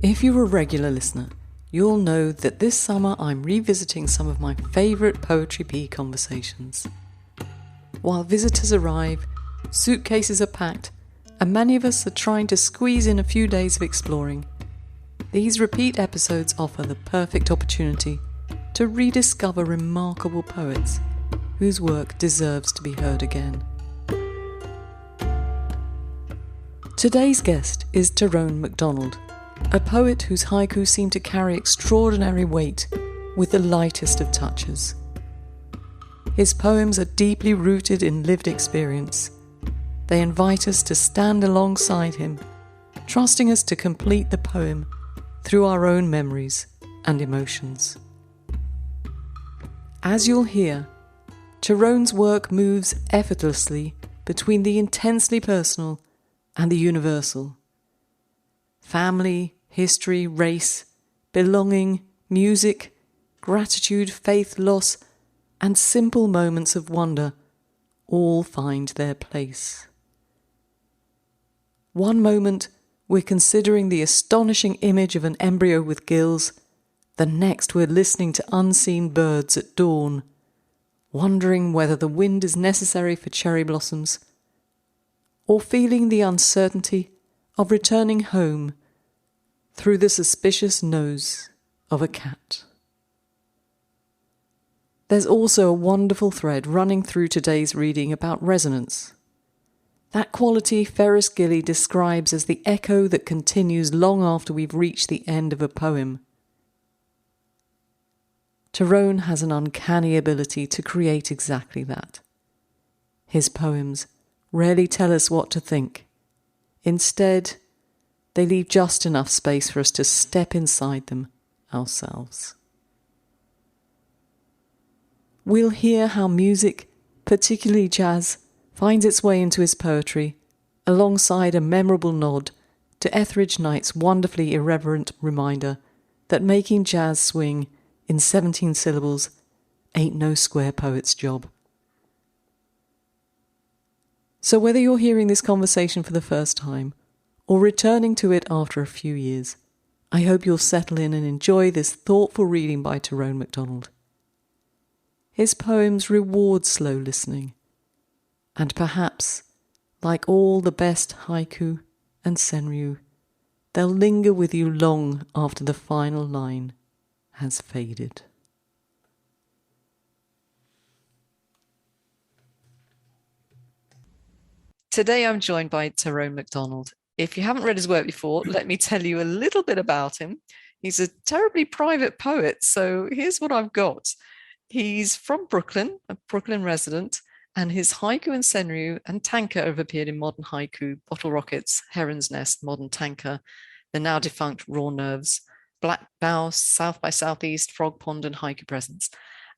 If you're a regular listener, you'll know that this summer I'm revisiting some of my favourite Poetry Pea conversations. While visitors arrive, suitcases are packed, and many of us are trying to squeeze in a few days of exploring, these repeat episodes offer the perfect opportunity to rediscover remarkable poets whose work deserves to be heard again. Today's guest is Tyrone McDonald, a poet whose haiku seem to carry extraordinary weight with the lightest of touches. His poems are deeply rooted in lived experience. They invite us to stand alongside him, trusting us to complete the poem through our own memories and emotions. As you'll hear, Tyrone's work moves effortlessly between the intensely personal and the universal. Family, history, race, belonging, music, gratitude, faith, loss, and simple moments of wonder all find their place. One moment we're considering the astonishing image of an embryo with gills, the next we're listening to unseen birds at dawn, wondering whether the wind is necessary for cherry blossoms, or feeling the uncertainty of returning home through the suspicious nose of a cat. There's also a wonderful thread running through today's reading about resonance. That quality Ferris Gilli describes as the echo that continues long after we've reached the end of a poem. Tyrone has an uncanny ability to create exactly that. His poems rarely tell us what to think. Instead, they leave just enough space for us to step inside them ourselves. We'll hear how music, particularly jazz, finds its way into his poetry, alongside a memorable nod to Etheridge Knight's wonderfully irreverent reminder that making jazz swing in 17 syllables ain't no square poet's job. So whether you're hearing this conversation for the first time, or returning to it after a few years, I hope you'll settle in and enjoy this thoughtful reading by Tyrone McDonald. His poems reward slow listening, and perhaps, like all the best haiku and senryu, they'll linger with you long after the final line has faded. Today I'm joined by Tyrone McDonald. If you haven't read his work before, let me tell you a little bit about him. He's a terribly private poet, so here's what I've got. He's from Brooklyn, a Brooklyn resident, and his haiku and senryu and tanka have appeared in Modern Haiku, Bottle Rockets, Heron's Nest, Modern Tanka, the now defunct Raw Nerves, Black Bow, South by Southeast, Frog Pond, and Haiku Presents.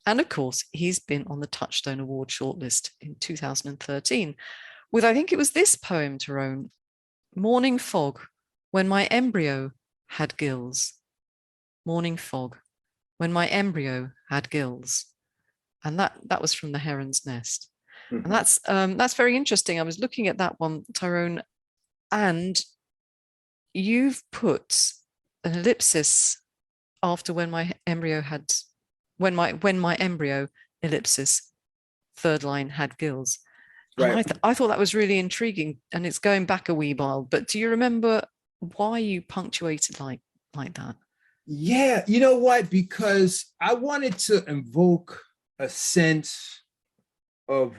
And of course, he's been on the Touchstone Award shortlist in 2013 with, I think it was this poem, Tyrone, Morning Fog, When My Embryo Had Gills. Morning Fog, When My Embryo Had Gills. And that was from the Heron's Nest. Mm-hmm. And that's very interesting. I was looking at that one, Tyrone, and you've put an ellipsis after when my embryo ellipsis, third line had gills. Right. I thought that was really intriguing, and it's going back a wee while, but do you remember why you punctuated like that? Yeah, you know what? Because I wanted to invoke a sense of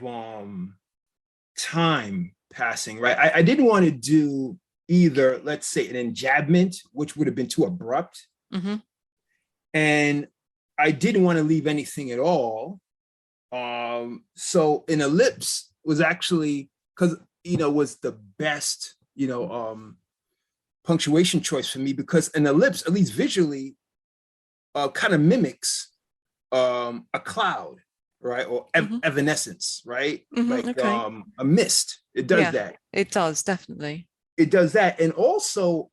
time passing, right? I didn't want to do either, let's say, an enjambment, which would have been too abrupt. Mm-hmm. And I didn't want to leave anything at all. So an ellipse was actually, because, was the best, punctuation choice for me, because an ellipse, at least visually, kind of mimics a cloud, right? Or evanescence, right? Mm-hmm, like a mist. It does that. It does, definitely. It does that. And also,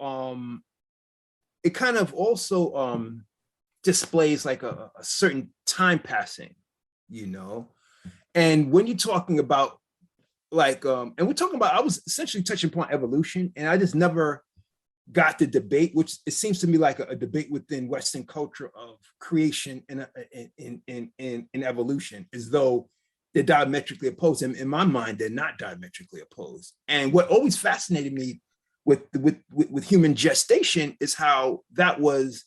it kind of also displays like a certain time passing, And when you're talking about like, and we're talking about, I was essentially touching upon evolution, and I just never got the debate, which it seems to me like a debate within Western culture of creation and in evolution, as though they're diametrically opposed. And in my mind, they're not diametrically opposed. And what always fascinated me with human gestation is how that was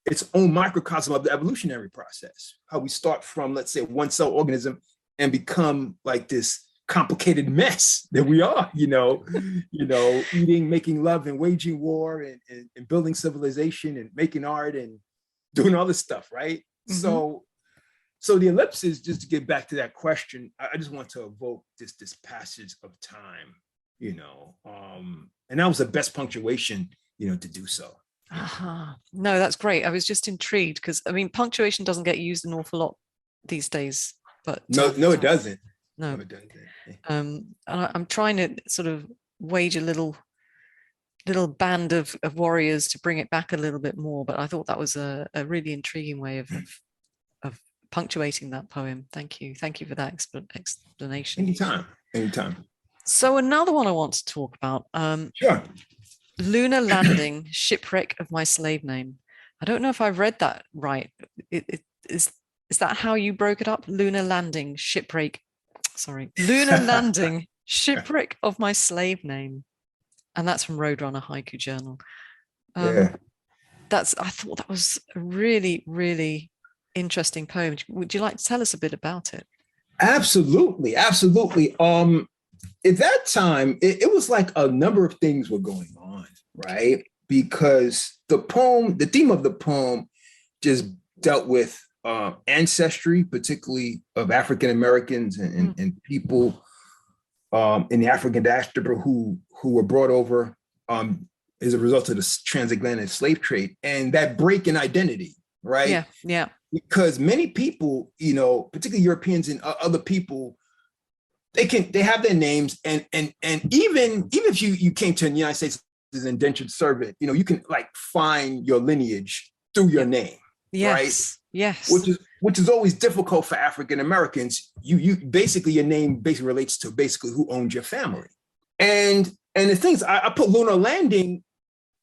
its own microcosm of the evolutionary process. How we start from, let's say, one cell organism and become like this complicated mess that we are, eating, making love, and waging war, and building civilization, and making art, and doing all this stuff, right? Mm-hmm. So the ellipses, just to get back to that question, I just want to evoke this passage of time, and that was the best punctuation, to do so. No, that's great. I was just intrigued because punctuation doesn't get used an awful lot these days, but no, it doesn't. No, it doesn't. And I'm trying to sort of wage a little band of warriors to bring it back a little bit more, but I thought that was a really intriguing way of punctuating that poem. Thank you for that explanation. Anytime. So another one I want to talk about. Sure. Lunar Landing, Shipwreck of My Slave Name. I don't know if I've read that right. Is that how you broke it up? Lunar Landing, Lunar Landing, Shipwreck of My Slave Name. And that's from Roadrunner Haiku Journal. I thought that was a really, really interesting poem. Would you like to tell us a bit about it? Absolutely. At that time, it was like a number of things were going on, right? Because the theme of the poem just dealt with ancestry, particularly of African Americans and people in the African diaspora who were brought over as a result of the transatlantic slave trade, and that break in identity, right? Yeah. Because many people, particularly Europeans and other people, they have their names, and even if you came to the United States as an indentured servant, you can like find your lineage through your name, right? Yes. Which is always difficult for African Americans. You basically, your name basically relates to who owns your family. And the things I put Lunar Landing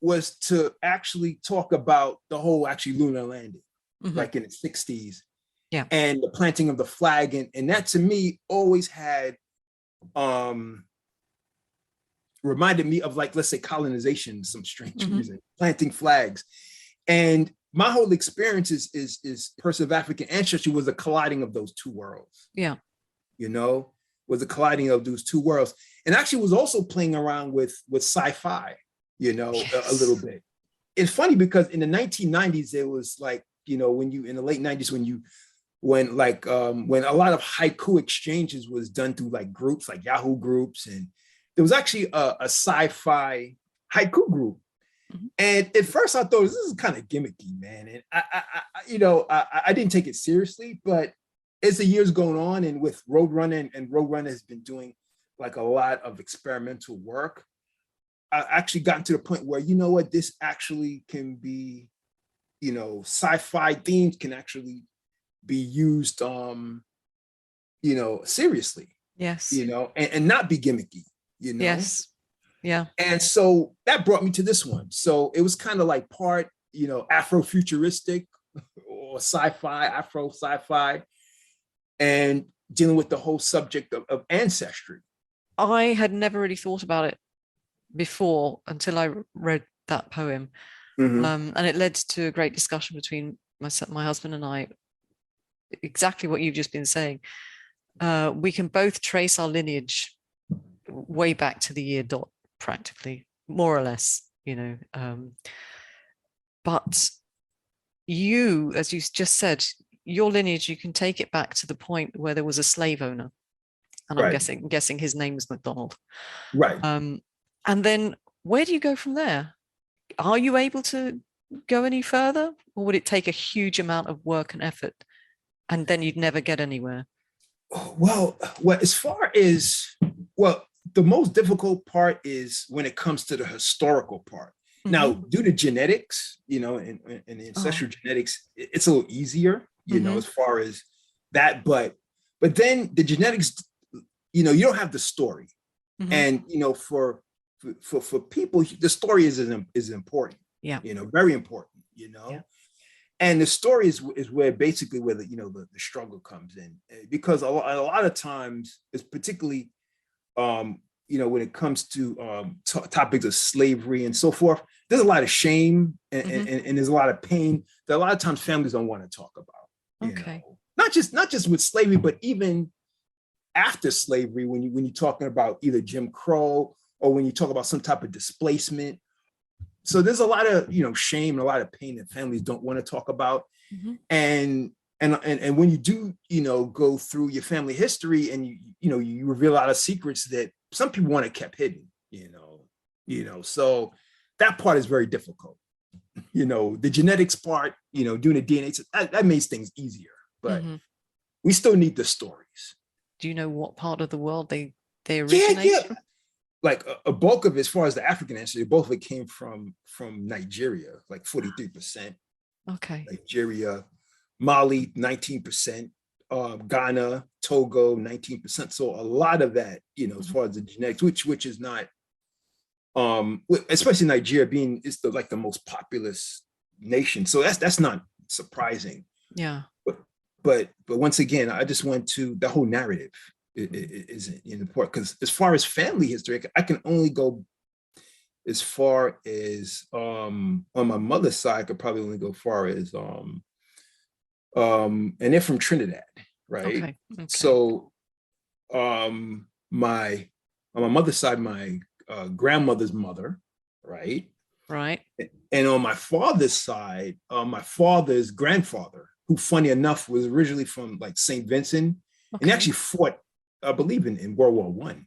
was to actually talk about the whole lunar landing, like in the 60s. Yeah. And the planting of the flag. And that to me always had reminded me of, like, let's say, colonization, some strange reason, planting flags. And my whole experience is person of African ancestry was a colliding of those two worlds. Yeah. Was a colliding of those two worlds. And actually was also playing around with sci-fi, a little bit. It's funny because in the 1990s, it was like, in the late 90s, when a lot of haiku exchanges was done through like groups, like Yahoo groups. And there was actually a sci-fi haiku group. And at first I thought this is kind of gimmicky, man. And I didn't take it seriously, but as the years going on, and with Roadrunner, and Roadrunner has been doing like a lot of experimental work, I actually gotten to the point where, this actually can be, sci-fi themes can actually be used, seriously. Yes. And not be gimmicky, Yes. Yeah. And so that brought me to this one. So it was kind of like part, Afrofuturistic or sci-fi, Afro sci-fi, and dealing with the whole subject of ancestry. I had never really thought about it before until I read that poem. And it led to a great discussion between my husband and I. Exactly what you've just been saying. We can both trace our lineage way back to the year dot, practically, more or less, but you, as you just said, your lineage, you can take it back to the point where there was a slave owner, and I'm guessing his name was McDonald, right? And then where do you go from there? Are you able to go any further, or would it take a huge amount of work and effort, and then you'd never get anywhere? Well, as far as the most difficult part is when it comes to the historical part. Now, due to genetics, and the ancestral genetics, it's a little easier, as far as that. But then the genetics, you don't have the story. And, for for people, the story is important. Yeah. Very important, Yeah. And the story is where basically where the struggle comes in, because a lot of times, it's particularly when it comes to topics of slavery and so forth, there's a lot of shame and there's a lot of pain that a lot of times families don't want to talk about. Okay. Not just with slavery, but even after slavery, when you're talking about either Jim Crow or when you talk about some type of displacement. So there's a lot of shame and a lot of pain that families don't want to talk about. And when you do go through your family history and you reveal a lot of secrets that some people want to kept hidden. So that part is very difficult. The genetics part, doing the DNA, that makes things easier, but we still need the stories. Do you know what part of the world they originate from? Like a bulk of it, as far as the African ancestry, both of it came from Nigeria, like 43%. Okay. Nigeria, Mali, 19%, Ghana, Togo, 19%. So a lot of that, as far as the genetics, which is not, especially Nigeria being the most populous nation. So that's not surprising. Yeah. But once again, I just went to the whole narrative. Is important, because as far as family history, I can only go as far as on my mother's side. I could probably only go far as and they're from Trinidad, right? Okay. So on my mother's side, my grandmother's mother, right, and on my father's side, my father's grandfather, who funny enough was originally from like St. Vincent, and actually fought, I believe, in World War I.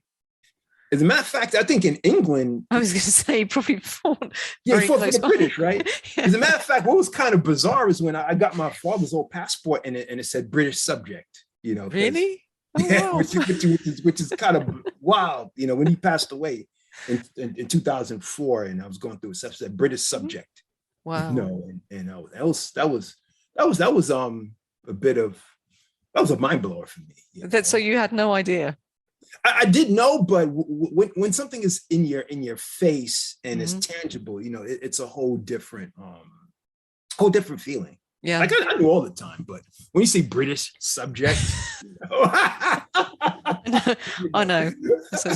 As a matter of fact, I think in England, I was going to say probably fought. Yeah, he fought for the British, right? Yeah. As a matter of fact, what was kind of bizarre is when I got my father's old passport and it said British subject. Really? Oh, yeah, wow. which is kind of wild. When he passed away in 2004, and I was going through it said British subject. Wow. That was a bit of. That was a mind blower for me. So you had no idea? I did know, but when something is in your face and it's tangible, it's a whole different feeling. Yeah, like I do all the time, but when you say British subject, I know. So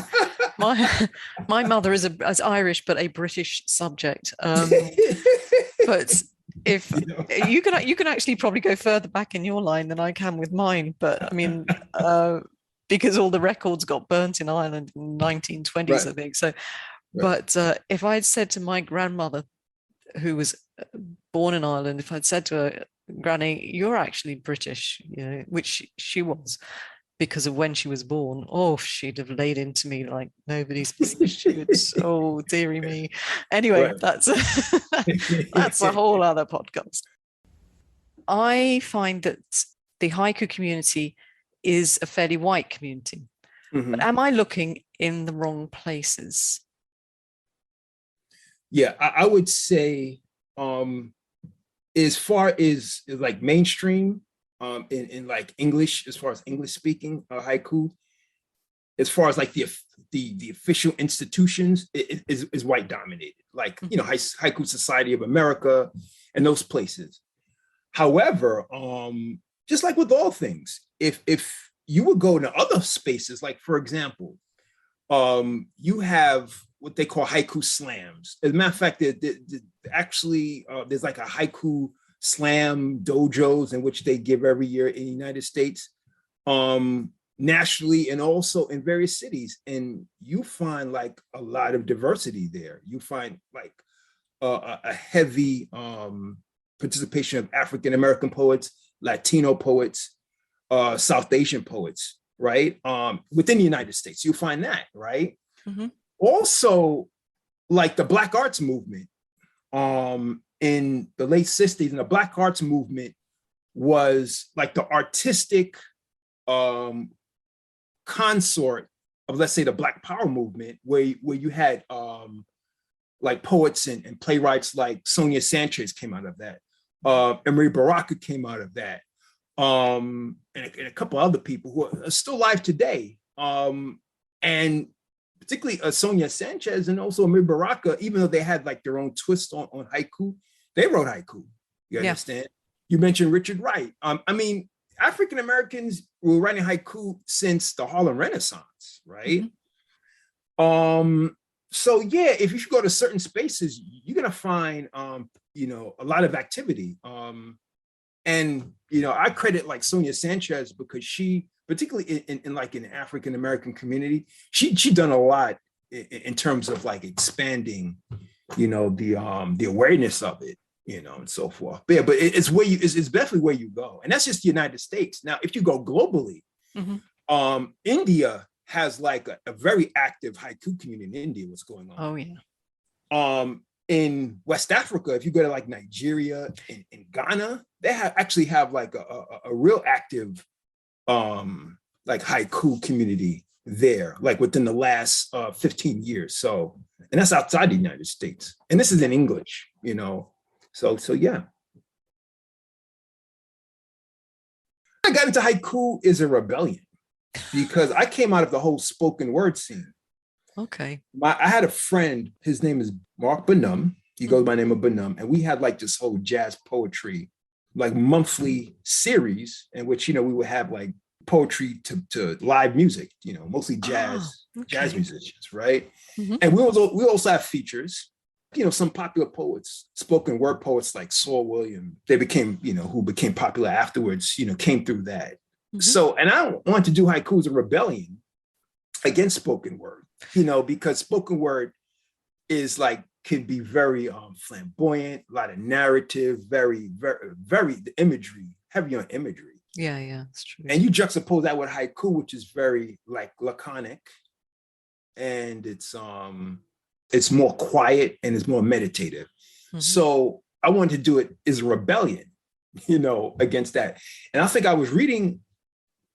my mother is Irish, but a British subject. But if you can actually probably go further back in your line than I can with mine, but I mean, because all the records got burnt in Ireland in the 1920s, right. I think so. Right. But if I had said to my grandmother, who was born in Ireland, if I'd said to her, Granny, you're actually British, which she was, because of when she was born, she'd have laid into me like nobody's business. She would, oh, dearie me. Anyway, right. That's a whole other podcast. I find that the haiku community is a fairly white community. But am I looking in the wrong places? Yeah, I would say as far as like mainstream, in like English, as far as English speaking haiku, as far as like the official institutions, is white dominated, like Haiku Society of America and those places. However, just like with all things, if you would go into other spaces, like for example, you have what they call haiku slams. As a matter of fact, there's like a haiku slam dojos in which they give every year in the United States, nationally, and also in various cities. And you find like a lot of diversity there. You find like a heavy participation of African-American poets, Latino poets, South Asian poets, right? Within the United States, you find that, right? Also, like the Black Arts movement, in the late 60s, and the Black Arts movement was like the artistic consort of, let's say, the Black Power movement, where you had like poets and playwrights like Sonia Sanchez came out of that. Emery Baraka came out of that. And a couple other people who are still alive today. And particularly Sonia Sanchez and also Amir Baraka, even though they had like their own twist on haiku, they wrote haiku. You understand? You mentioned Richard Wright. I mean, African Americans were writing haiku since the Harlem Renaissance, right? So yeah, if you should go to certain spaces, you're gonna find you know, a lot of activity. And you know, I credit like Sonia Sanchez because she, particularly in like in the African American community, she done a lot in terms of like expanding, you know, the awareness of it, you know, and so forth. But yeah, but it's where you, it's definitely where you go, and that's just the United States. Now, if you go globally, India has like a very active haiku community in India. What's going on? Oh yeah. In West Africa, if you go to like Nigeria and Ghana, they actually have like a real active like haiku community there, like within the last 15 years. So, and that's outside the United States. And this is in English, you know. So yeah. I got into haiku is a rebellion because I came out of the whole spoken word scene. Okay. I had a friend, his name is Mark Bonham. He goes by the name of Bonham. And we had like this whole jazz poetry, like monthly series in which, you know, we would have like poetry to live music, you know, mostly jazz, jazz musicians, right? And we also have features, you know, some popular poets, spoken word poets like Saul Williams, they became, you know, who became popular afterwards, you know, came through that. So, and I wanted to do haiku as a rebellion against spoken word, you know, because spoken word is like, can be very flamboyant, a lot of narrative, very the imagery, heavy on imagery. Yeah, it's true. And you juxtapose that with haiku, which is very like laconic, and it's more quiet and it's more meditative. So I wanted to do it as a rebellion, you know, against that. And I think I was reading,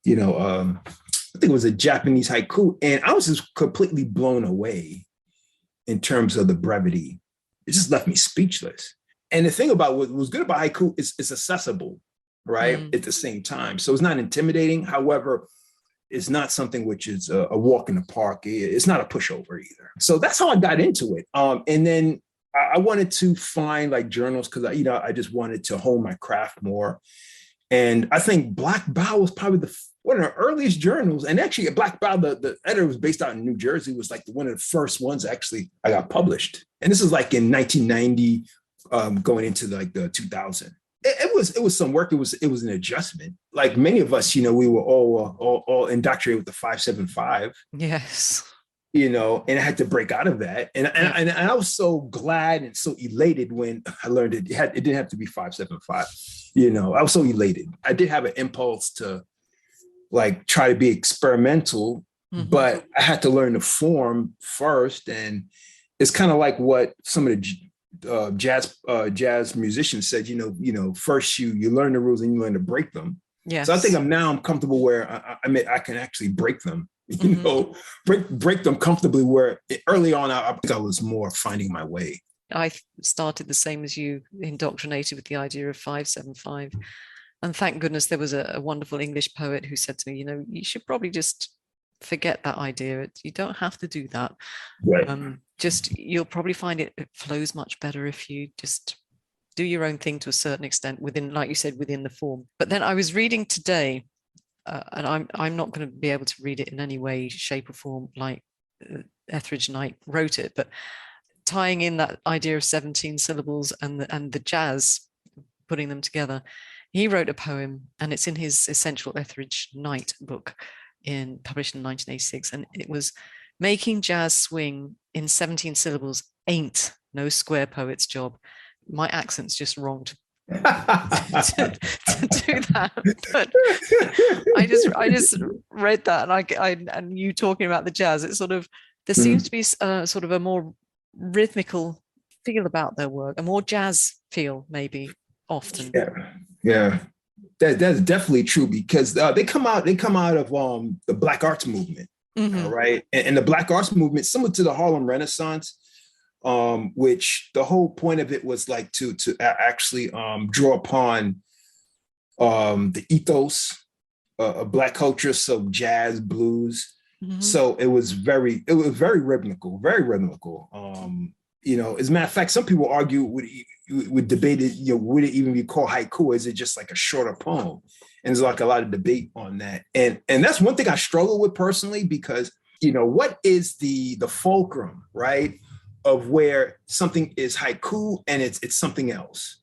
you know, I think it was a Japanese haiku, and I was just completely blown away in terms of the brevity. It just left me speechless. And the thing about what was good about haiku is it's accessible, right? At the same time. So it's not intimidating. However, it's not something which is a walk in the park. It's not a pushover either. So that's how I got into it. And then I wanted to find like journals because, you know, I just wanted to hone my craft more. And I think Black Bow was probably one of the earliest journals. And actually, Black Bow, the editor was based out in New Jersey, was like one of the first ones actually I got published. And this is like in 1990, going into like the 2000. It was some work. It was an adjustment. Like many of us, you know, we were all indoctrinated with the 575. Yes. You know, and I had to break out of that. And I was so glad and so elated when I learned it didn't have to be 575. You know, I was so elated. I did have an impulse to like try to be experimental, but I had to learn the form first. And it's kind of like what some of the jazz musicians said, you know, first you learn the rules and you learn to break them. Yes. So I think I'm comfortable where I can actually break them, you know, break them comfortably, where early on, I think I was more finding my way. I started the same as you, indoctrinated with the idea of 575. And thank goodness there was a wonderful English poet who said to me, you know, you should probably just forget that idea. You don't have to do that. Right. You'll probably find it flows much better if you just do your own thing to a certain extent within, like you said, within the form. But then I was reading today, and I'm not going to be able to read it in any way, shape or form like Etheridge Knight wrote it, but tying in that idea of 17 syllables and the jazz, putting them together. He wrote a poem, and it's in his Essential Etheridge Knight book, published in 1986, and it was making jazz swing in 17 syllables ain't no square poet's job. My accent's just wrong to do that, but I just read that, and you talking about the jazz, it's sort of, there seems to be sort of a more rhythmical feel about their work, a more jazz feel maybe often. Yeah. That's definitely true, because they come out of the Black Arts movement, right? And the Black Arts movement, similar to the Harlem Renaissance, which the whole point of it was like to actually draw upon the ethos of Black culture, so jazz, blues, So it was very rhythmical, very rhythmical. As a matter of fact, some people argue would debate it, would it even be called haiku? Or is it just like a shorter poem? And there's like a lot of debate on that. And that's one thing I struggle with personally, because, what is the fulcrum, right, of where something is haiku and it's something else?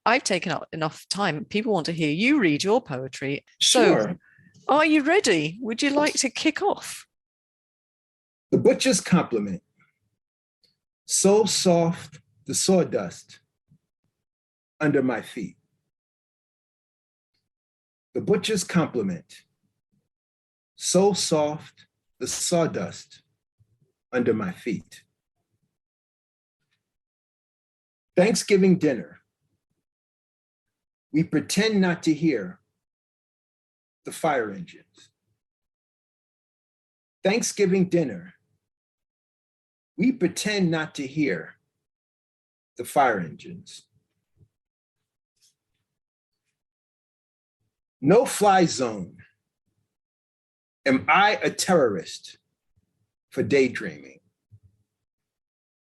I've taken up enough time. People want to hear you read your poetry. Sure. So, are you ready? Would you like to kick off? The Butcher's Compliment. So soft, the sawdust under my feet. The Butcher's Compliment. So soft, the sawdust under my feet. Thanksgiving dinner. We pretend not to hear the fire engines. Thanksgiving dinner. We pretend not to hear the fire engines. No fly zone. Am I a terrorist for daydreaming?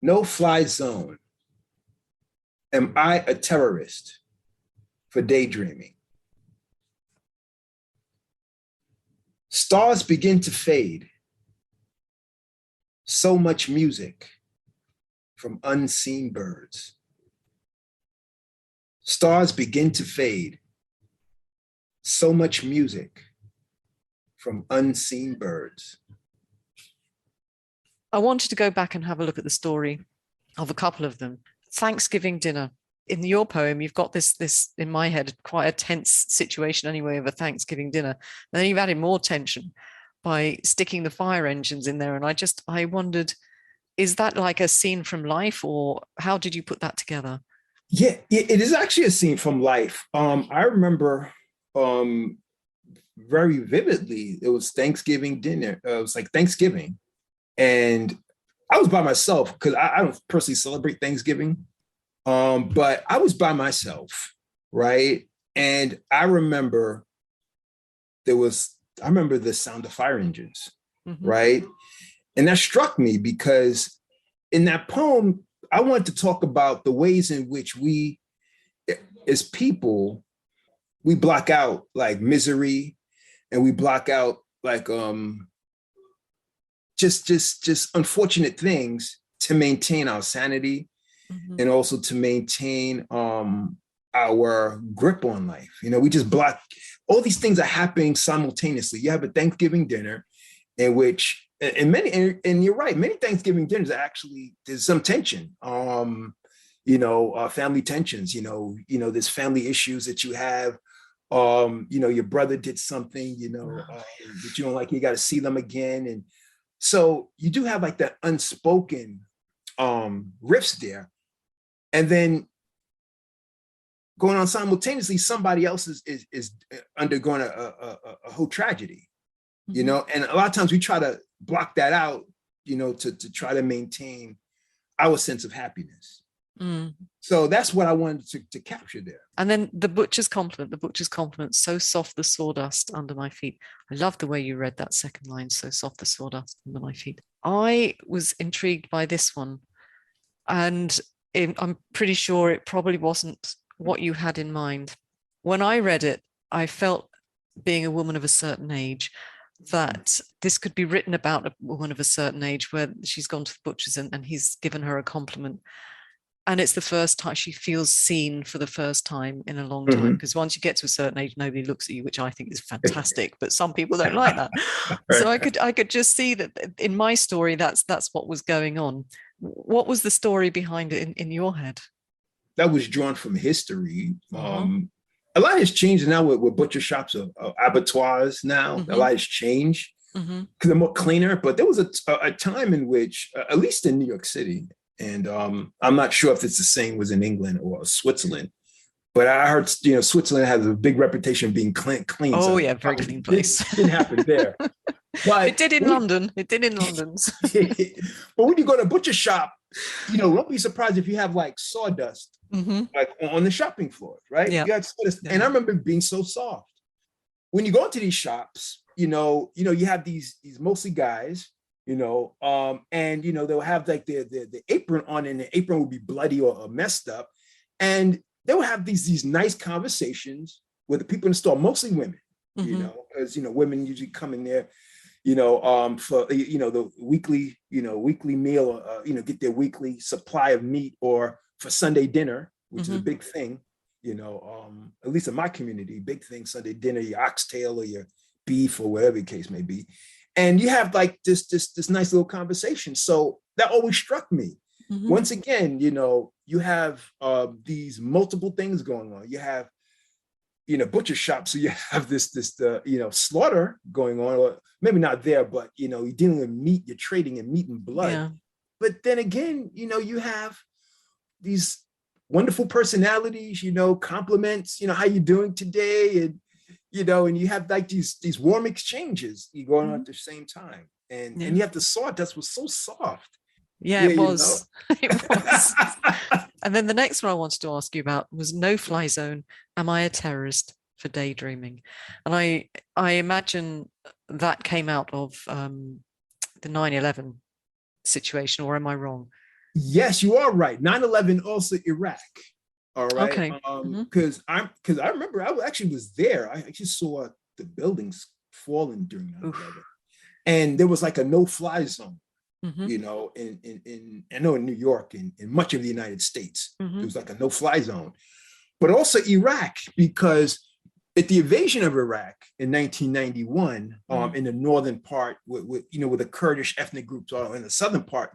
No fly zone. Am I a terrorist for daydreaming? Stars begin to fade. So much music from unseen birds. Stars begin to fade. So much music from unseen birds. I wanted to go back and have a look at the story of a couple of them. Thanksgiving dinner. In your poem, you've got this in my head, quite a tense situation anyway of a Thanksgiving dinner. And then you've added more tension by sticking the fire engines in there. And I wondered, is that like a scene from life, or how did you put that together? Yeah, it is actually a scene from life. I remember very vividly, it was Thanksgiving dinner. It was like Thanksgiving. And I was by myself because I don't personally celebrate Thanksgiving. But I was by myself, right? And I remember the sound of fire engines, right? And that struck me because in that poem, I wanted to talk about the ways in which we, as people, we block out like misery, and we block out like just unfortunate things to maintain our sanity, and also to maintain our grip on life. We just block, all these things are happening simultaneously. You have a Thanksgiving dinner in which, and you're right, many Thanksgiving dinners are actually, there's some tension, family tensions, there's family issues that you have, your brother did something, that you don't like, you got to see them again. And so you do have like that unspoken rifts there. And then going on simultaneously, somebody else is undergoing a whole tragedy, and a lot of times we try to block that out, to try to maintain our sense of happiness. So that's what I wanted to capture there. And then the butcher's compliment, so soft the sawdust under my feet. I love the way you read that second line, so soft the sawdust under my feet. I was intrigued by this one, and I'm pretty sure it probably wasn't what you had in mind. When I read it, I felt, being a woman of a certain age, that this could be written about a woman of a certain age where she's gone to the butcher's and he's given her a compliment. And it's the first time she feels seen for the first time in a long time. Because once you get to a certain age, nobody looks at you, which I think is fantastic. But some people don't like that. So I could just see that in my story, that's what was going on. What was the story behind it in your head? That was drawn from history. A lot has changed now with butcher shops or abattoirs now. A lot has changed because they're more cleaner. But there was a time in which, at least in New York City, and I'm not sure if it's the same was in England or Switzerland, but I heard Switzerland has a big reputation of being clean. Oh so yeah, very clean place. It didn't happen there. But it did in London. It did in London. But when you go to a butcher shop, don't be surprised if you have like sawdust, like on the shopping floor, right? Yeah. You got sawdust. And I remember being so soft. When you go into these shops, you have these mostly guys, and they'll have like the apron on, and the apron will be bloody or messed up, and they'll have these nice conversations with the people in the store, mostly women, because women usually come in there, for the weekly meal, get their weekly supply of meat, or for Sunday dinner, which is a big thing, at least in my community, big thing, Sunday dinner, your oxtail or your beef or whatever the case may be. And you have like this nice little conversation. So that always struck me. Once again, you have these multiple things going on. You have, butcher shop. So you have this slaughter going on, or maybe not there, but, you're dealing with meat, you're trading in meat and blood. Yeah. But then again, you have these wonderful personalities, compliments, how you doing today? And, and you have like these warm exchanges going on at the same time. And you have the sawdust was so soft. Yeah, it was. It was. And then the next one I wanted to ask you about was no-fly zone. Am I a terrorist for daydreaming? And I imagine that came out of the 9/11 situation, or am I wrong? Yes, you are right. 9/11, also Iraq. All right. Okay. Because I remember I actually was there. I actually saw the buildings falling during 9/11, and there was like a no-fly zone. In I know in New York and in much of the United States, there was like a no-fly zone, but also Iraq, because at the invasion of Iraq in 1991, in the northern part, with the Kurdish ethnic groups, or in the southern part,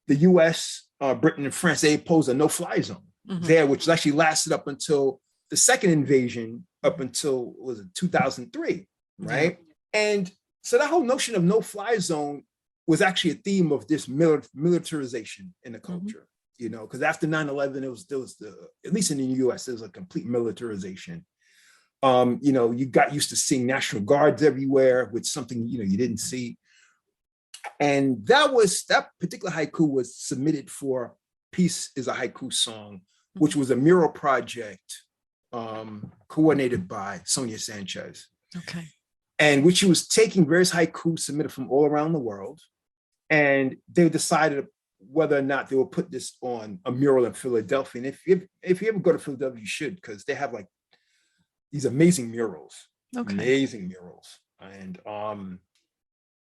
the U.S., Britain, and France, they imposed a no-fly zone there, which actually lasted up until the second invasion, up until, was it 2003, right? And so that whole notion of no-fly zone was actually a theme of this militarization in the culture, because after 9/11, there was at least in the US, there was a complete militarization. You got used to seeing National Guards everywhere, with something, you didn't see. And that particular haiku was submitted for Peace is a Haiku Song, which was a mural project coordinated by Sonia Sanchez. Okay. And which she was taking various haikus submitted from all around the world. And they decided whether or not they will put this on a mural in Philadelphia. And if you ever go to Philadelphia, you should, because they have like these amazing murals. Amazing murals. And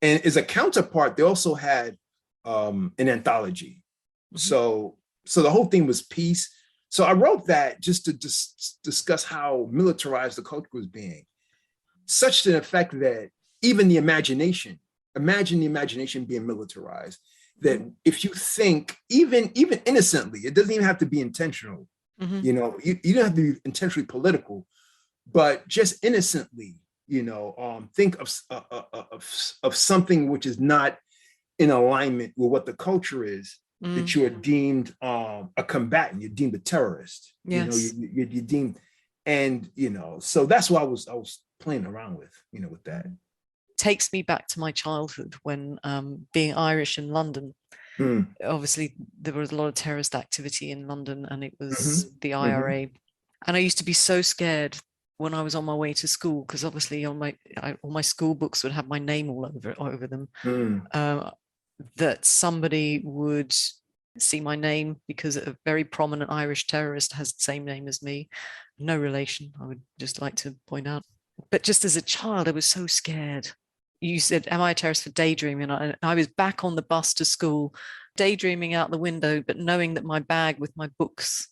as a counterpart, they also had an anthology. So the whole thing was peace. So I wrote that just to discuss how militarized the culture was being, such to the effect that even the imagination, imagine the imagination being militarized, that if you think, even innocently, it doesn't even have to be intentional, you don't have to be intentionally political, but just innocently, think of something which is not in alignment with what the culture is, that you are deemed a combatant, you're deemed a terrorist. Yes. You're deemed, and so that's what I was playing around with, with that. Takes me back to my childhood when being Irish in London. Obviously there was a lot of terrorist activity in London, and it was the IRA. And I used to be so scared when I was on my way to school, because obviously all my school books would have my name all over them, that somebody would see my name, because a very prominent Irish terrorist has the same name as me. No relation, I would just like to point out. But just as a child, I was so scared. You said, am I a terrorist for daydreaming? And I was back on the bus to school, daydreaming out the window, but knowing that my bag with my books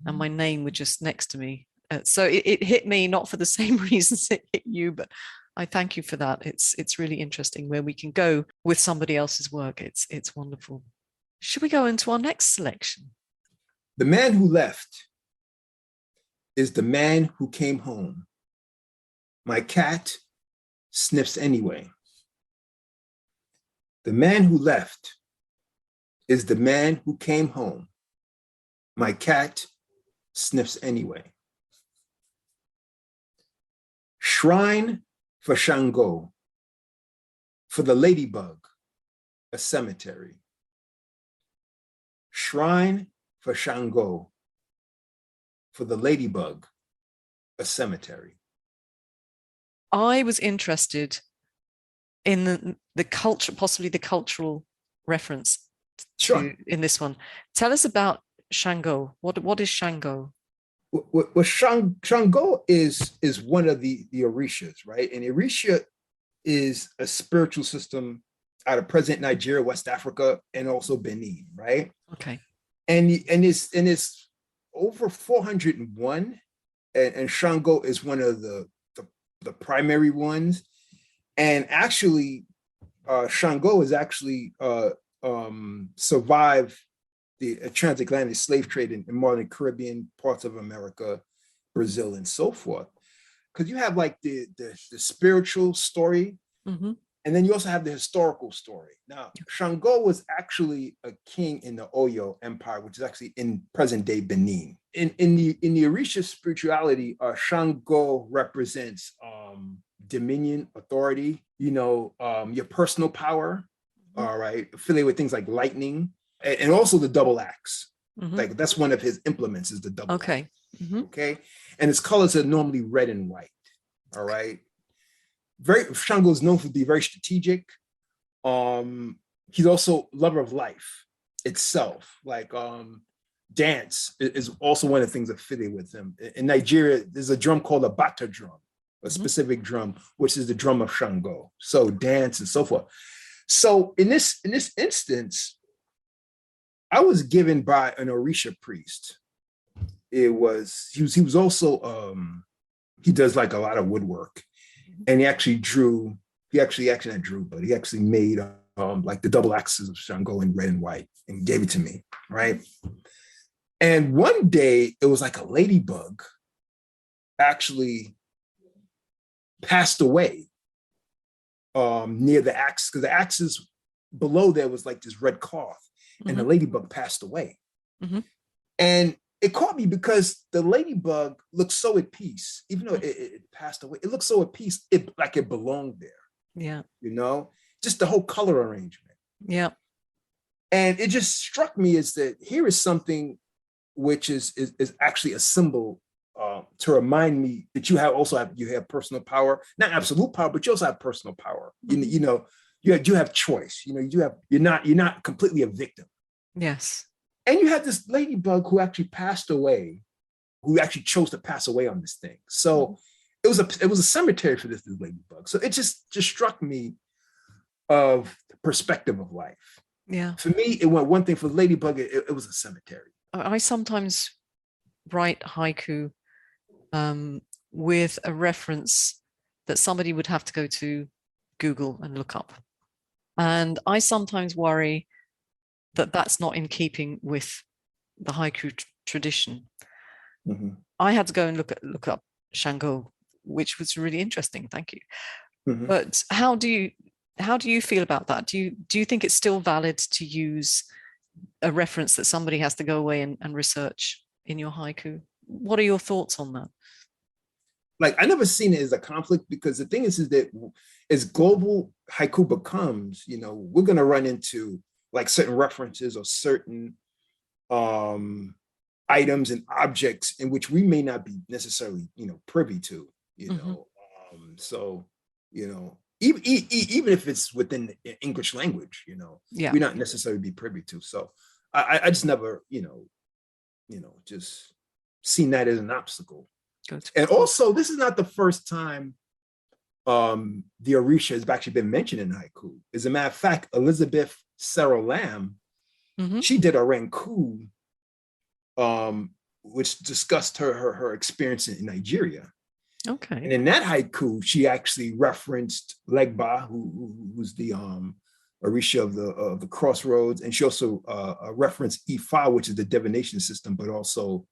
and my name were just next to me. So it hit me, not for the same reasons it hit you, but I thank you for that. It's really interesting where we can go with somebody else's work. It's wonderful. Should we go into our next selection? The man who left is the man who came home. My cat sniffs anyway. The man who left is the man who came home. My cat sniffs anyway. Shrine for Shango, for the ladybug, a cemetery. Shrine for Shango, for the ladybug, a cemetery. I was interested in the culture, possibly the cultural reference Sure. in this one. Tell us about Shango. What is Shango? Well, Shango is one of the Orishas, right? And Orisha is a spiritual system out of present Nigeria, West Africa, and also Benin, right? Okay. And it's over 401, and Shango is one of the primary ones. And actually, Shango has actually survived the transatlantic slave trade in modern Caribbean, parts of America, Brazil, and so forth. Because you have like the spiritual story, mm-hmm. and then you also have the historical story. Now, Shango was actually a king in the Oyo Empire, which is actually in present-day Benin. In the Orisha spirituality, Shango represents dominion, authority, your personal power, mm-hmm. all right, affiliated with things like lightning, and also the double axe. Mm-hmm. Like that's one of his implements is the double axe. Mm-hmm. Okay. And his colors are normally red and white. All right. Shango is known for being very strategic. He's also lover of life itself. Like dance is also one of the things affiliated with him. In Nigeria, there's a drum called a bata drum, a specific drum, which is the drum of Shango. So dance and so forth. So in this instance, I was given by an Orisha priest. He was also he does like a lot of woodwork, and he actually made like the double axes of Shango in red and white and gave it to me, right? And one day it was like a ladybug actually passed away near the axe, because the axes below there was like this red cloth. And the ladybug passed away. Mm-hmm. And it caught me because the ladybug looked so at peace, even though it passed away. It looked so at peace, like it belonged there. Yeah. Just the whole color arrangement. Yeah. And it just struck me as that here is something which is actually a symbol to remind me that you have personal power, not absolute power, but you also have personal power. Mm-hmm. You have choice. You're not completely a victim. Yes. And you have this ladybug who actually passed away, who actually chose to pass away on this thing. So it was a cemetery for this ladybug. So it just struck me of the perspective of life. Yeah. For me, it went one thing. For the ladybug, it was a cemetery. I sometimes write haiku with a reference that somebody would have to go to Google and look up. And I sometimes worry that that's not in keeping with the haiku tradition. Mm-hmm. I had to go and look up Shango, which was really interesting. Thank you. Mm-hmm. But how do you feel about that? Do you think it's still valid to use a reference that somebody has to go away and research in your haiku? What are your thoughts on that? Like, I never seen it as a conflict, because the thing is that as global haiku becomes, we're going to run into like certain references or certain items and objects in which we may not be necessarily, privy to, so, even if it's within the English language, we're not necessarily be privy to. So I just never, just seen that as an obstacle. Good. And also, this is not the first time the Orisha has actually been mentioned in haiku. As a matter of fact, Elizabeth Sarah Lamb, she did a renku, which discussed her experience in Nigeria. Okay. And in that haiku, she actually referenced Legba, who's the Orisha of the crossroads, and she also referenced Ifa, which is the divination system, but also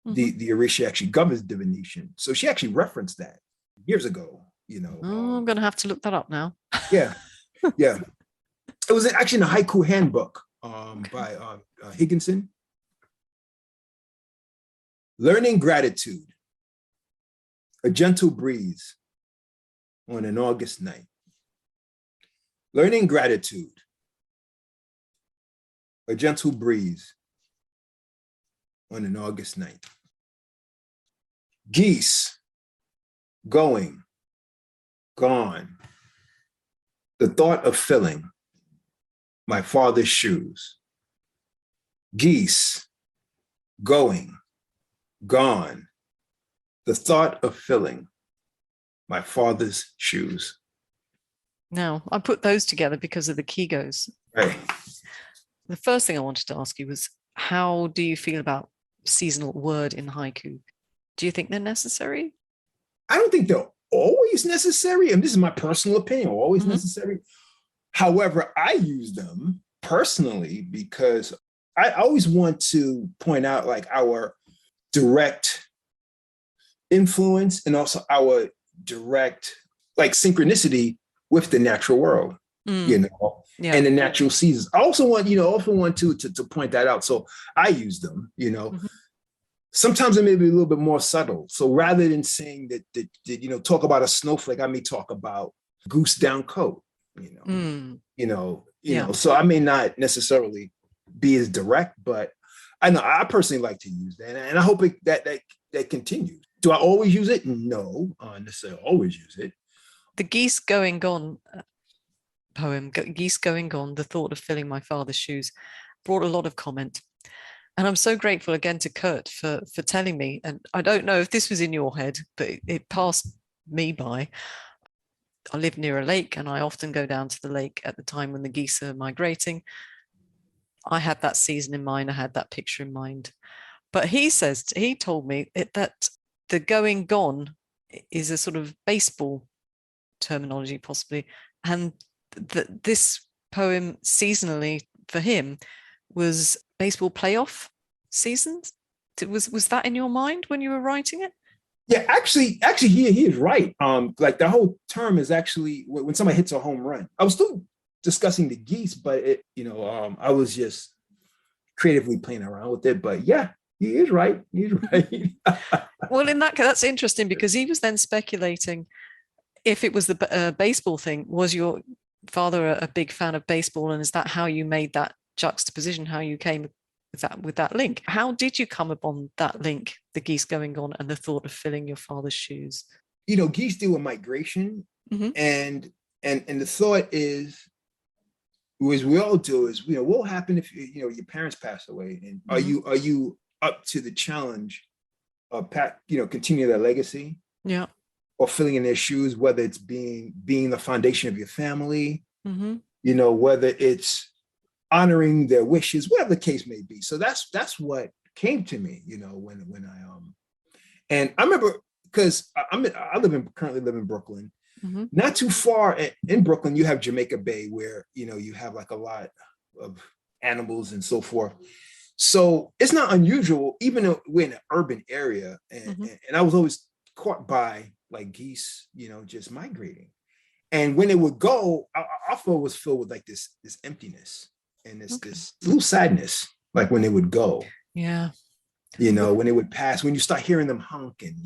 the Orisha actually governs divination. So she actually referenced that years ago. I'm going to have to look that up now. Yeah. It was actually in a haiku handbook by Higginson. Learning gratitude. A gentle breeze on an August night. Learning gratitude. A gentle breeze on an August night. Geese going, gone, the thought of filling my father's shoes. Geese, going, gone. The thought of filling my father's shoes. Now, I put those together because of the Kegos. Right. The first thing I wanted to ask you was, how do you feel about seasonal word in haiku? Do you think they're necessary? I don't think they're always necessary, and this is my personal opinion, always necessary. However, I use them personally because I always want to point out like our direct influence and also our direct like synchronicity with the natural world, you know, and the natural seasons. I also want, to point that out. So I use them, you know. Sometimes it may be a little bit more subtle. So rather than saying that talk about a snowflake, I may talk about goose down coat, you know. So I may not necessarily be as direct, but I know I personally like to use that, and I hope that continues. Do I always use it? No, I necessarily always use it. The Geese Going Gone poem, Geese Going Gone, the thought of filling my father's shoes, brought a lot of comment. And I'm so grateful again to Kurt for telling me. And I don't know if this was in your head, but it passed me by. I live near a lake and I often go down to the lake at the time when the geese are migrating. I had that season in mind. I had that picture in mind. But he told me that the going gone is a sort of baseball terminology possibly. And that this poem seasonally for him was baseball playoff seasons. Was that in your mind when you were writing it? Yeah, actually, he is right. Like the whole term is actually when somebody hits a home run. I was still discussing the geese, but I was just creatively playing around with it. But yeah, he is right. He's right. Well, in that case, that's interesting because he was then speculating if it was the baseball thing. Was your father a big fan of baseball, and is that how you made that juxtaposition? How you came with that link? How did you come upon that link, the geese going on and the thought of filling your father's shoes? Geese deal with migration, and the thought is, as we all do, is what will happen if your parents pass away, and are you up to the challenge of continue their legacy? Yeah. Or filling in their shoes, whether it's being the foundation of your family, whether it's honoring their wishes, whatever the case may be. So that's what came to me, when I and I remember because currently live in Brooklyn. Not too far in Brooklyn, you have Jamaica Bay, where you have like a lot of animals and so forth. So it's not unusual, even though we're in an urban area, and I was always caught by like geese, just migrating. And when it would go, I felt it was filled with like this emptiness and this little sadness, like when they would go. Yeah. When it would pass, when you start hearing them honking,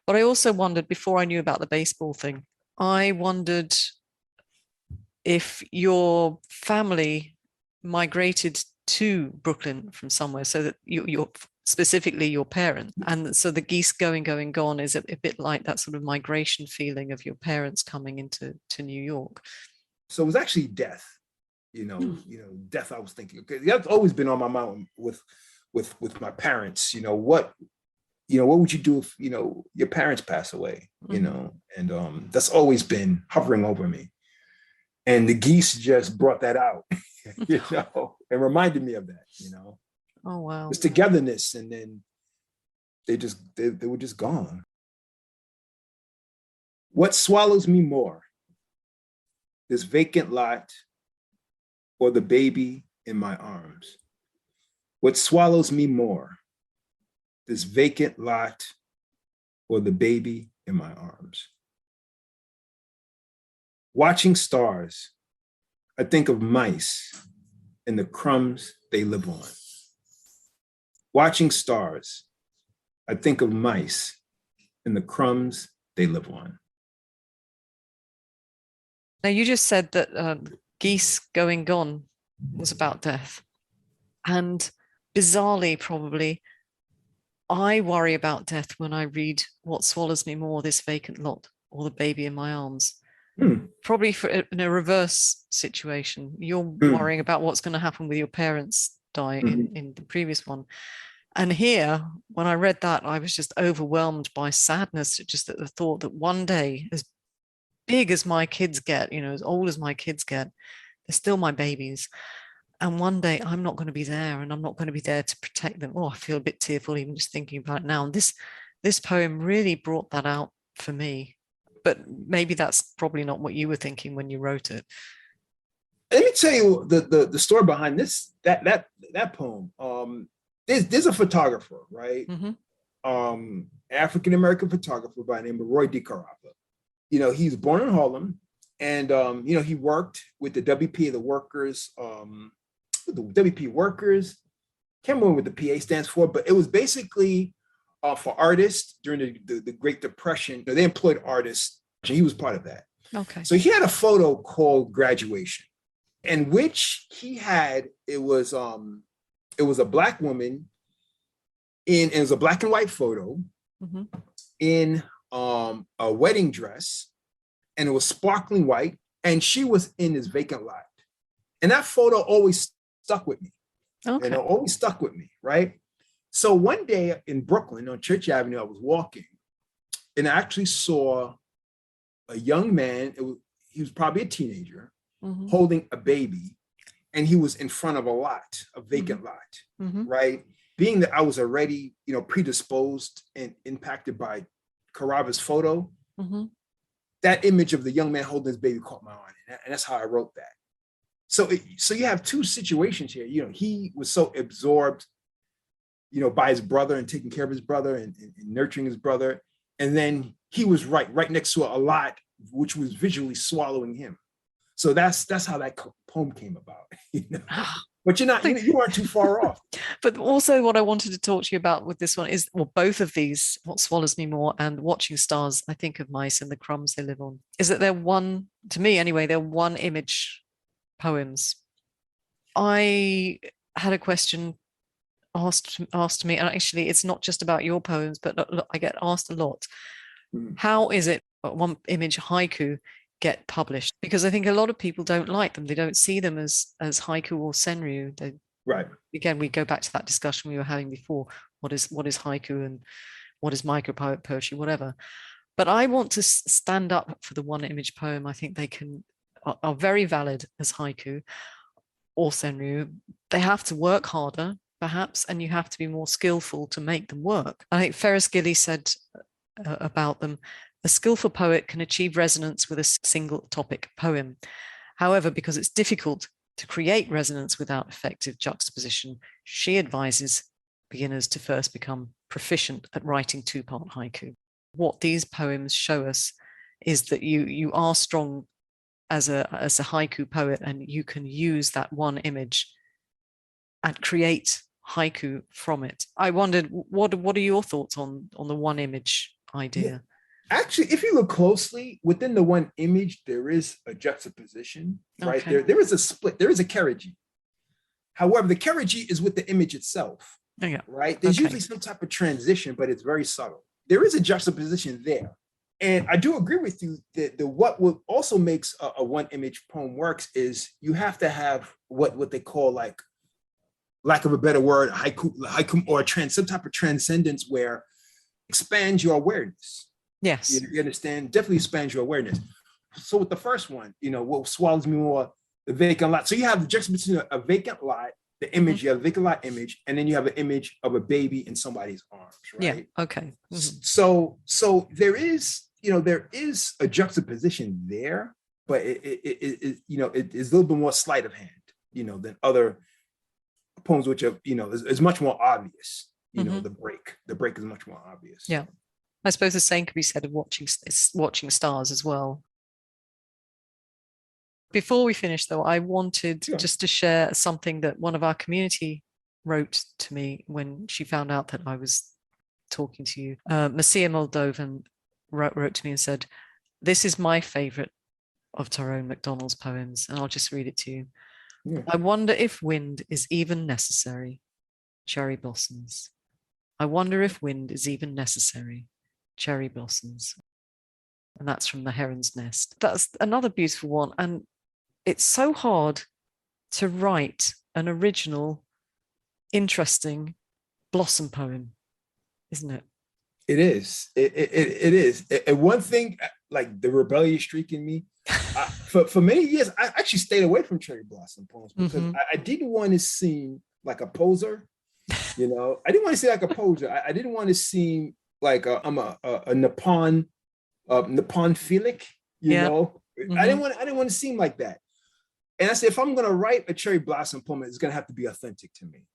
But I also wondered, before I knew about the baseball thing, I wondered if your family migrated to Brooklyn from somewhere, so that you're specifically your parents. And so the geese going, gone is a bit like that sort of migration feeling of your parents coming into New York. So it was actually death, death. I was thinking, okay, that's always been on my mind with my parents. What would you do if, your parents pass away, and that's always been hovering over me. And the geese just brought that out, and reminded me of that, Oh, wow. This togetherness, and then they were just gone. What swallows me more, this vacant lot or the baby in my arms? What swallows me more, this vacant lot or the baby in my arms? Watching stars, I think of mice and the crumbs they live on. Watching stars, I think of mice and the crumbs they live on. Now, you just said that geese going gone was about death. And bizarrely, probably, I worry about death when I read what swallows me more, this vacant lot or the baby in my arms. probably in a reverse situation. You're worrying about what's going to happen with your parents die in the previous one. And here, when I read that, I was just overwhelmed by sadness, just at the thought that one day, as big as my kids get, you know, as old as my kids get, they're still my babies. And one day I'm not going to be there, and I'm not going to be there to protect them. Oh, I feel a bit tearful even just thinking about it now. And this poem really brought that out for me. But maybe that's probably not what you were thinking when you wrote it. Let me tell you the story behind that poem. There's a photographer, right? African American photographer by the name of Roy DeCarava. You know, he's born in Harlem, and you know, he worked with the WP, the workers, the WP workers. Can't remember what the PA stands for, but it was basically for artists during the Great Depression. They employed artists, and he was part of that. Okay. So he had a photo called Graduation, in which he had, it was a Black woman it was a black and white photo in a wedding dress, and it was sparkling white, and she was in this vacant lot. And that photo always stuck with me. Okay. And it always stuck with me, right? So one day in Brooklyn on Church Avenue, I was walking, and I actually saw a young man. He was probably a teenager, holding a baby, and he was in front of a vacant lot, right? Being that I was already, you know, predisposed and impacted by Carava's photo, that image of the young man holding his baby caught my eye, and that's how I wrote that. So you have two situations here. You know, he was so absorbed, you know, by his brother and taking care of his brother and nurturing his brother, and then he was right next to a lot which was visually swallowing him. So that's how that poem came about. You know? But you aren't too far off. But also what I wanted to talk to you about with this one is, well, both of these, What Swallows Me More and Watching Stars, I think of mice and the crumbs they live on, is that they're one, to me anyway, they're one image poems. I had a question asked to me, and actually it's not just about your poems, but I get asked a lot. How is it one image haiku get published? Because I think a lot of people don't like them. They don't see them as haiku or senryu. Right. Again, we go back to that discussion we were having before. What is haiku and what is micro poetry, whatever. But I want to stand up for the one image poem. I think they are very valid as haiku or senryu. They have to work harder, perhaps, and you have to be more skillful to make them work. I think Ferris Gilli said about them, a skillful poet can achieve resonance with a single topic poem. However, because it's difficult to create resonance without effective juxtaposition, she advises beginners to first become proficient at writing two-part haiku. What these poems show us is that you are strong as a haiku poet, and you can use that one image and create haiku from it. I wondered, what are your thoughts on the one image idea? Yeah. Actually, if you look closely within the one image, there is a juxtaposition, right? Okay. There is a split. There is a kerigi. However, the kerigi is with the image itself, right? There's usually some type of transition, but it's very subtle. There is a juxtaposition there. And I do agree with you that what also makes a one image poem works is you have to have what they call, like, lack of a better word, haiku or some type of transcendence where expands your awareness. Yes. You understand? Definitely expands your awareness. So with the first one, you know, What Swallows Me More, the vacant lot. So you have the juxtaposition of a vacant lot, the image, you have a vacant lot image, and then you have an image of a baby in somebody's arms, right? Yeah, okay. So there is a juxtaposition there, but it is a little bit more sleight of hand, you know, than other poems, which are, you know, is much more obvious. You know, the break is much more obvious. Yeah. I suppose the same could be said of Watching Stars as well. Before we finish, though, I wanted just to share something that one of our community wrote to me when she found out that I was talking to you. Marcia Moldovan wrote to me and said, "This is my favorite of Tyrone McDonald's poems," and I'll just read it to you. Yeah. "I wonder if wind is even necessary. Cherry blossoms. I wonder if wind is even necessary. Cherry blossoms." and that's from The Heron's Nest. That's another beautiful one. And it's so hard to write an original, interesting blossom poem, isn't it? It is. It is. And one thing, like the rebellious streak in me, for many years, I actually stayed away from cherry blossom poems because I didn't want to seem like a poser. You know, I didn't want to seem like a poser. I didn't want to seem like I'm a Nippon philic. You know, I didn't want to seem like that. And I said, if I'm going to write a cherry blossom poem, it's going to have to be authentic to me.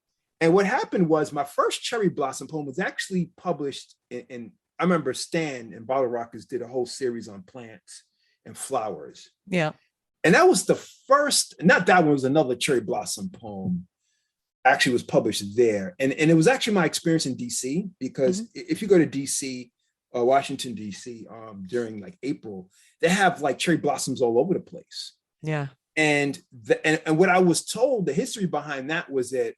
And what happened was my first cherry blossom poem was actually published in I remember Stan and Bottle Rockets did a whole series on plants and flowers. Yeah. And that was the first, not that one, was another cherry blossom poem actually was published there. And it was actually my experience in DC, because if you go to DC, Washington, DC, during like April, they have like cherry blossoms all over the place. Yeah. And what I was told, the history behind that was that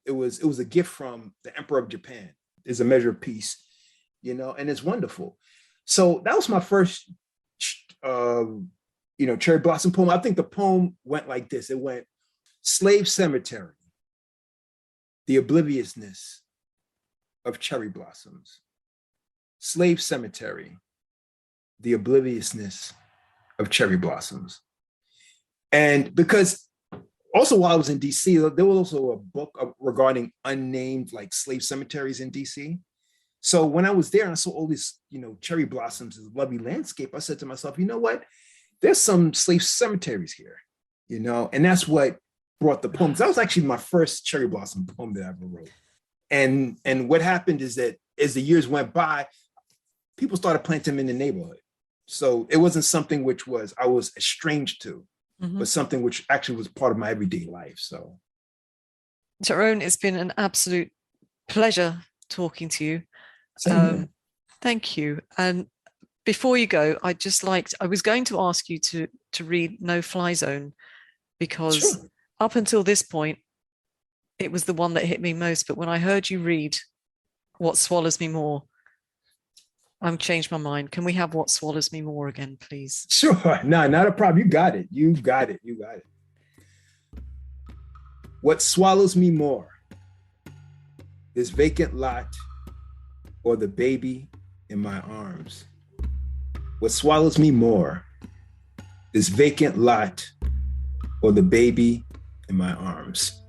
it was a gift from the Emperor of Japan. It's a measure of peace, you know, and it's wonderful. So that was my first, cherry blossom poem. I think the poem went like this. It went, slave cemetery, the obliviousness of cherry blossoms. Slave cemetery, the obliviousness of cherry blossoms. And because also while I was in DC, there was also a book regarding unnamed like slave cemeteries in DC. So when I was there and I saw all these, cherry blossoms, this lovely landscape, I said to myself, you know what? There's some slave cemeteries here, and that's what brought the poems. That was actually my first cherry blossom poem that I ever wrote. And what happened is that as the years went by, people started planting them in the neighborhood. So it wasn't something which I was estranged to. But something which actually was part of my everyday life. So, Tyrone, it's been an absolute pleasure talking to you. Thank you. And before you go, I was going to ask you to read No Fly Zone, because up until this point, it was the one that hit me most. But when I heard you read What Swallows Me More, I've changed my mind. Can we have What Swallows Me More again, please? Sure. No, not a problem. You got it. You got it. What swallows me more? This vacant lot or the baby in my arms? What swallows me more? This vacant lot or the baby in my arms?